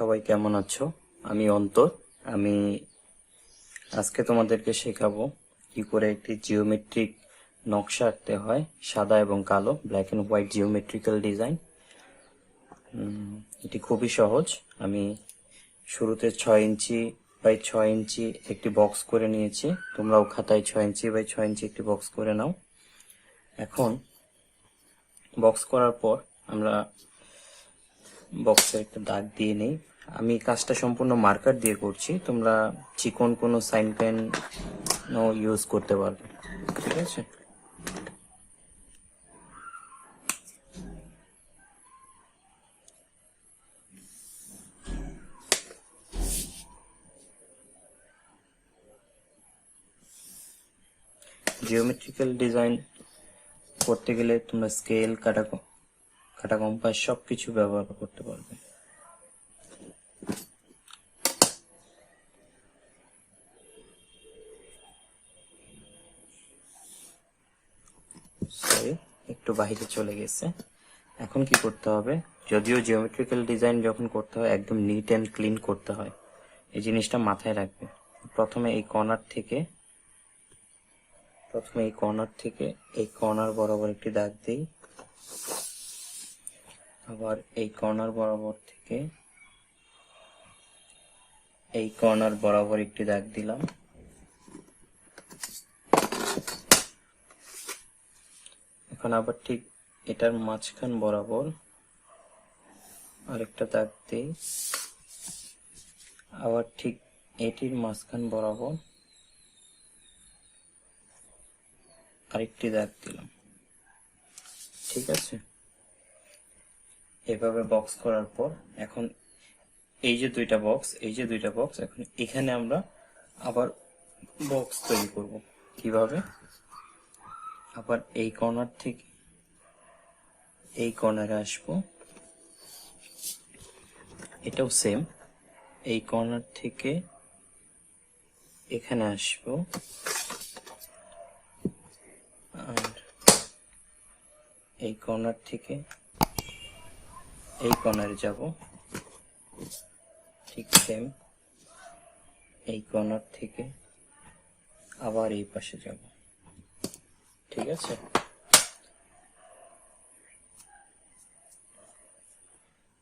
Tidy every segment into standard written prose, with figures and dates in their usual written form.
সবাই কেমন আছো? আমি অন্তর। আমি আজকে তোমাদেরকে শেখাবো কি করে একটি জিওমেট্রিক নকশা আঁকতে হয়, সাদা এবং কালো, black and white geometrical design. এটি খুবই সহজ। আমি শুরুতে 6 ইঞ্চি বাই 6 ইঞ্চি একটি বক্স করে নিয়েছি। তোমরাও খাতায় 6 ইঞ্চি বাই 6 ইঞ্চি একটি বক্স করে নাও। এখন বক্স করার পর আমরা বক্সে একটা দাগ দিয়ে নেই। আমি কাজটা সম্পূর্ণ মার্কার দিয়ে করছি, তোমরা চিকন কোনো সাইন পেন ইউজ করতে পারবে। ঠিক আছে, জিওমেট্রিক্যাল ডিজাইন করতে গেলে তোমরা স্কেল, কাটা কম্পাস সবকিছু ব্যবহার করতে পারবে। সরি, একটু বাইরে চলে গেছে। এখন কি করতে হবে, যদিও জিওমেট্রিক্যাল ডিজাইন যখন করতে হয় একদম নিট অ্যান্ড ক্লিন করতে হয়, এই জিনিসটা মাথায় রাখবে। প্রথমে এই কর্নার থেকে এই কর্নার বরাবর একটি দাগ দিই, আবার এই কর্নার বরাবর থেকে এই কর্নার বরাবর একটি দাগ দিলাম, এখন আবার ঠিক এটার মাঝখান বরাবর আরেকটা দাগ দিই, আবার ঠিক এটির মাঝখান বরাবর আরেকটি দাগ দিলাম। ঠিক আছে, এভাবে বক্স করার পর এখন এই যে দুইটা বক্স এখন এখানে আমরা আবার বক্স তৈরি করব। কিভাবে, আবার এই কর্নার থেকে এই কর্নারে আসবো, এটাও সেম, এই কর্নার থেকে এখানে আসবো, আর এই কর্নার থেকে এই কর্নারে যাব, ঠিক সেম, এই কর্নার থেকে আবার এই পাশে যাব। ঠিক আছে,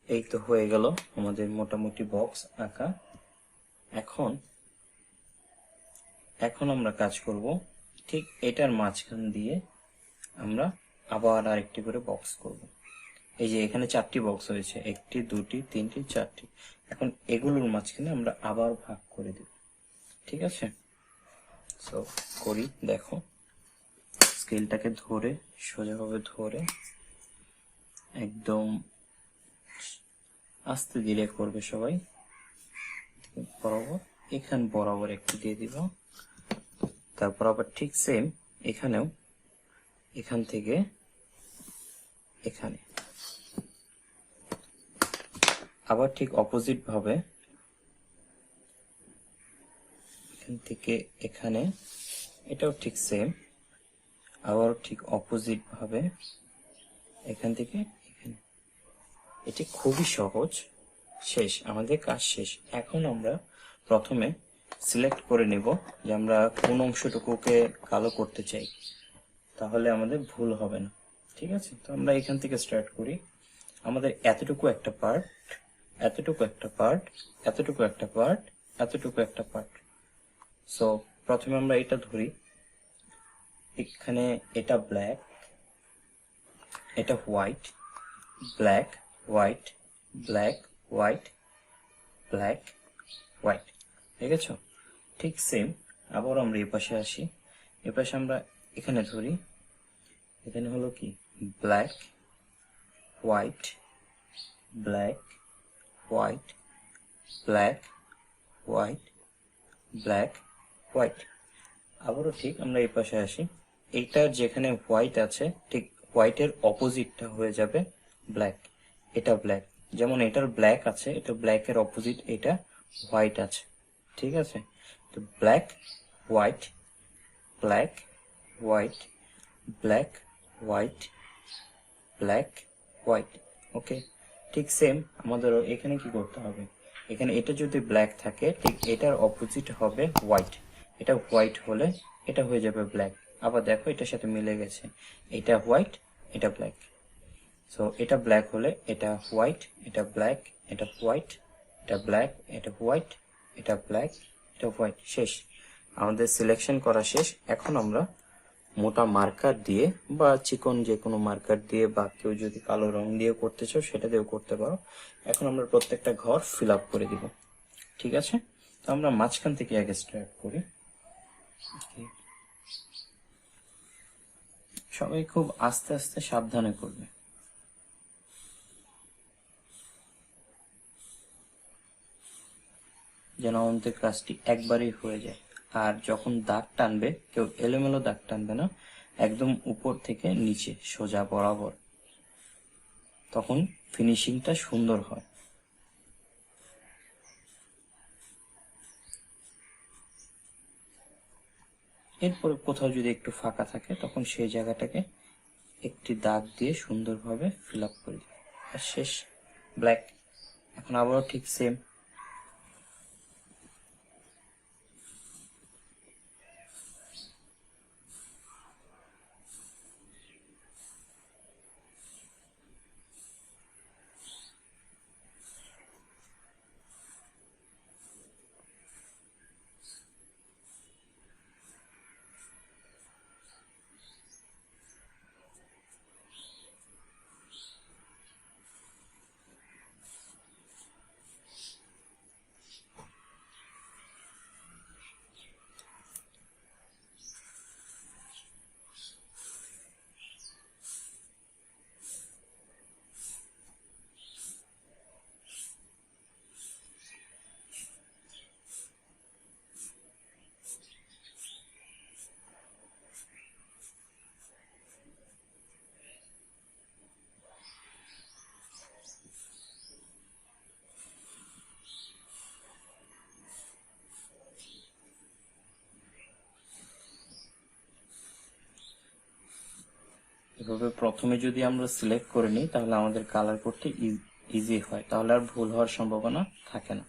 এই তো হয়ে গেল আমাদের মোটামুটি বক্স আঁকা। এখন আমরা কাজ করব, ঠিক এটার মাঝখান দিয়ে আমরা আবার আরেকটি করে বক্স করব। এই যে এখানে 4টি বক্স হয়েছে, 1টি 2টি 3টি 4টি, এখন এগুলোর মাঝখানে আমরা আবার ভাগ করে দেব। ঠিক আছে, সো করি, দেখো স্কেলটাকে ধরে সোজাভাবে ধরে একদম আস্তে ধীরে করবে সবাই। বরাবর এখান বরাবর একটু দিয়ে দিব, তারপর আবার ঠিক সেম এখানেও এখান থেকে এখানে আবার ঠিক অপোজিট ভাবে এখান থেকে এখানে, এটাও ঠিক সেম, আবার ঠিক অপোজিট ভাবে এখান থেকে এখানে। এটি খুবই সহজ। শেষ, আমাদের কাজ শেষ। এখন আমরা প্রথমে সিলেক্ট করে নেব যে আমরা কোন অংশটুকুকে কালো করতে চাই, তাহলে আমাদের ভুল হবে না। ঠিক আছে, তো আমরা এখান থেকে স্টার্ট করি। আমাদের এতটুকু একটা পার্ট, এতটুকু একটা পার্ট, এতটুকু একটা পার্ট, এতটুকু একটা পার্ট। সো প্রথমে আমরা এটা ধরি, এখানে এটা ব্ল্যাক, এটা white, black white, black white, black white. দেখেছ, ঠিক সেম। আবার আমরা এই পাশে আসি, এ পাশে আমরা এখানে ধরি, এখানে হলো কি black white, black white, black white, black white. আবারও ঠিক আমরা এই পাশে আসি, এইটার যেখানে হোয়াইট আছে ঠিক হোয়াইটের অপোজিটটা হয়ে যাবে ব্ল্যাক। এটা ব্ল্যাক, যেমন এটার ব্ল্যাক আছে, এটা ব্ল্যাকের অপোজিট এটা হোয়াইট আছে। ঠিক আছে, তো black white, black white, black white, black white. Okay, ঠিক সেম আমাদেরও এখানে কি করতে হবে, এখানে এটা যদি ব্ল্যাক থাকে, ঠিক এটার অপোজিট হবে হোয়াইট। এটা হোয়াইট হলে এটা হয়ে যাবে ব্ল্যাক। আবার দেখো এটার সাথে মিলে গেছে, এটা হোয়াইট, এটা ব্ল্যাক। সো এটা ব্ল্যাক হলে এটা হোয়াইট, এটা ব্ল্যাক, এটা হোয়াইট, এটা ব্ল্যাক, এটা হোয়াইট, এটা ব্ল্যাক, এটা হোয়াইট। শেষ, আমাদের সিলেকশন করা শেষ। এখন আমরা মোটা মার্কার দিয়ে বা চিকন যে কোনো মার্কার দিয়ে, বা কেউ যদি কালো রং দিয়ে করতে চাও সেটা দিয়েও করতে পারো। এখন আমরা প্রত্যেকটা ঘর ফিল আপ করে দিব, ঠিক আছে? তো আমরা মাঝখান থেকে আগে স্টার্ট করি। সবাই খুব আস্তে আস্তে সাবধানে করবে, যেন আমাদের কাজটি একবারই হয়ে যায়। আর যখন দাগ টানবে, কেউ এলোমেলো দাগ টানবে না, একদম উপর থেকে নিচে সোজা বরাবর, তখন ফিনিশিংটা সুন্দর হয়। এরপরে কোথাও যদি একটু ফাঁকা থাকে, তখন সেই জায়গাটাকে একটি দাগ দিয়ে সুন্দরভাবে ফিল আপ করে দিই। আর শেষ, ব্ল্যাক। এখন আবারও ঠিক সেম। এভাবে প্রথমে যদি আমরা সিলেক্ট করে নিই, তাহলে আমাদের কালার করতে ইজি হয়, তাহলে আর ভুল হওয়ার সম্ভাবনা থাকে না।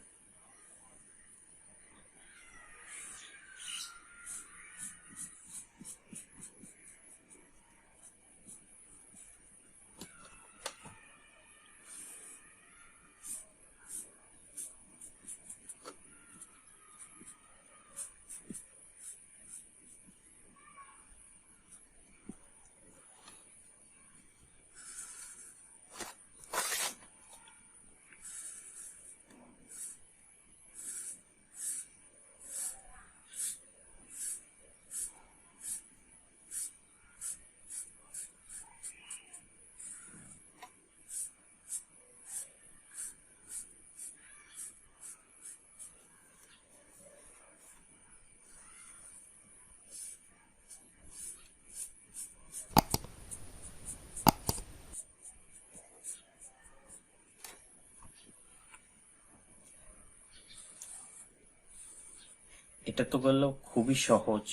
এটা তো বললো খুবই সহজ,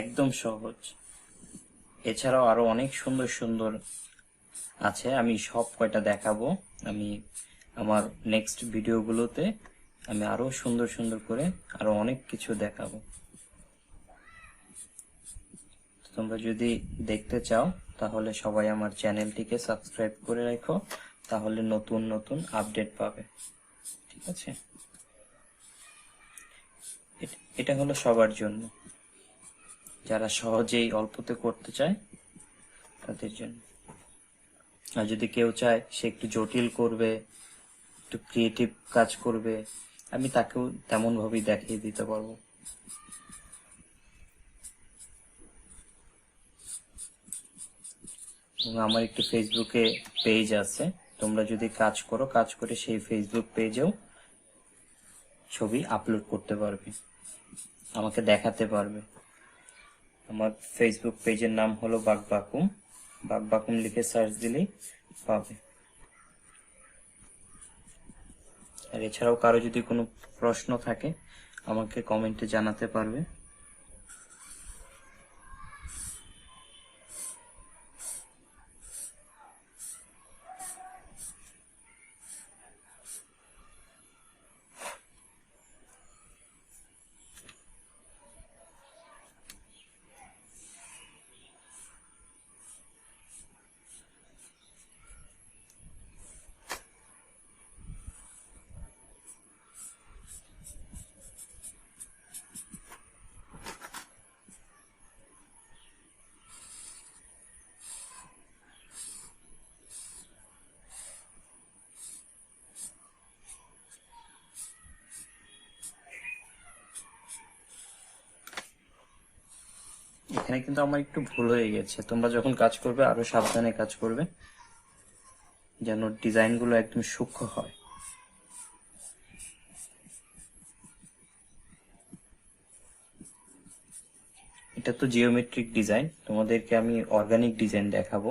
একদম সহজ। এছাড়াও আরো অনেক সুন্দর সুন্দর আছে, আমি সব কয়টা দেখাবো। আমি আমার নেক্সট ভিডিওগুলোতে আমি আরো সুন্দর সুন্দর করে আরো অনেক কিছু দেখাবো। তোমরা যদি দেখতে চাও, তাহলে সবাই আমার চ্যানেলটিকে সাবস্ক্রাইব করে রাখো, তাহলে নতুন নতুন আপডেট পাবে, ঠিক আছে? এটা হলো সবার জন্য, যারা সহজেই অল্পতে করতে চায় তাদের জন্য। আর যদি কেউ চায় সে একটু জটিল করবে, একটু ক্রিয়েটিভ কাজ করবে, আমি তাকেও তেমন ভাবেই দেখিয়ে দিতে পারবো। এবং আমার একটি ফেসবুকে পেজ আছে, তোমরা যদি কাজ করো, কাজ করে সেই ফেসবুক পেজেও ছবি আপলোড করতে পারবে, আমাকে দেখাতে পারবে। আমার ফেসবুক পেজের নাম হলো বাক বাকুম। বাক বাকুম লিখে সার্চ দিলেই পাবে। আর এছাড়াও কারো যদি কোনো প্রশ্ন থাকে, আমাকে কমেন্টে জানাতে পারবে। এখানে কিন্তু আমার একটু ভুল হয়ে গেছে, তোমরা যখন কাজ করবে আরো সাবধানে কাজ করবে যেন ডিজাইনগুলো একদম সূক্ষ্ম হয়। এটা তো জিওমেট্রিক ডিজাইন, তোমাদেরকে আমি অর্গানিক ডিজাইন দেখাবো।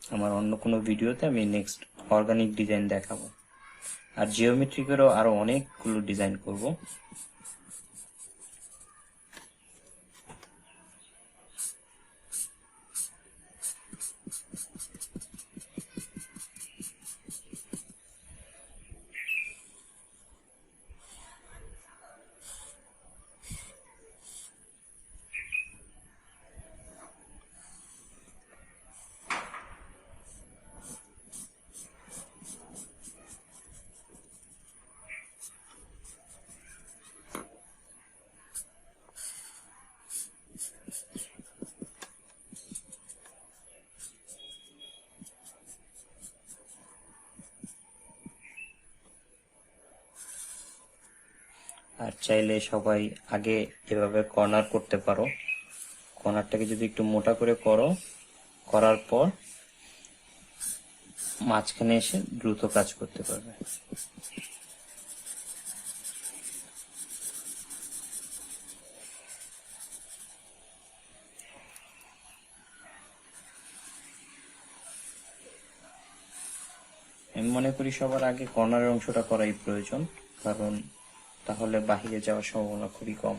আমার অন্য কোনো ভিডিওতে আমি নেক্সট অর্গানিক ডিজাইন দেখাবো, আর জিওমেট্রিকেরও আরো অনেকগুলো ডিজাইন করব। আর চাইলে সবাই আগে এভাবে কর্নার করতে পারো, কর্নারটাকে যদি একটু মোটা করে করো, করার পর মাঝখানে এসে দ্রুত কাজ করতে পারবে। আমি মনে করি সবার আগে কর্নারের অংশটা করাই প্রয়োজন, কারণ তাহলে বাহিরে যাওয়ার সম্ভাবনা খুবই কম।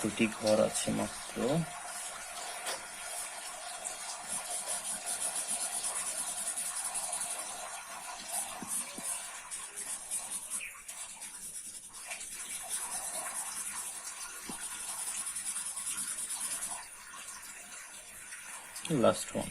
দুটি ঘর আছে মাত্র। Last one.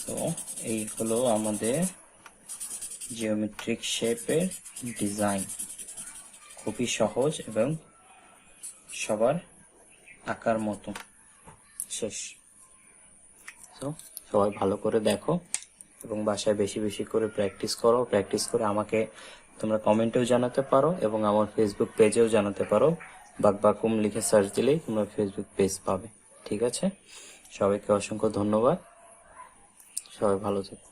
তো এই হলো আমাদের জিওমেট্রিক শেপের ডিজাইন, খুবই সহজ এবং সবার আঁকার মতো। শেষ। তো সবাই ভালো করে দেখো এবং বাসায় বেশি বেশি করে প্র্যাকটিস করো। প্র্যাকটিস করে আমাকে তোমরা কমেন্টেও জানাতে পারো এবং আমার ফেসবুক পেজেও জানাতে পারো। বাক বাকুম লিখে সার্চ দিলেই তোমরা ফেসবুক পেজ পাবে। ঠিক আছে, সবাইকে অসংখ্য ধন্যবাদ, সবাই ভালো থেকো।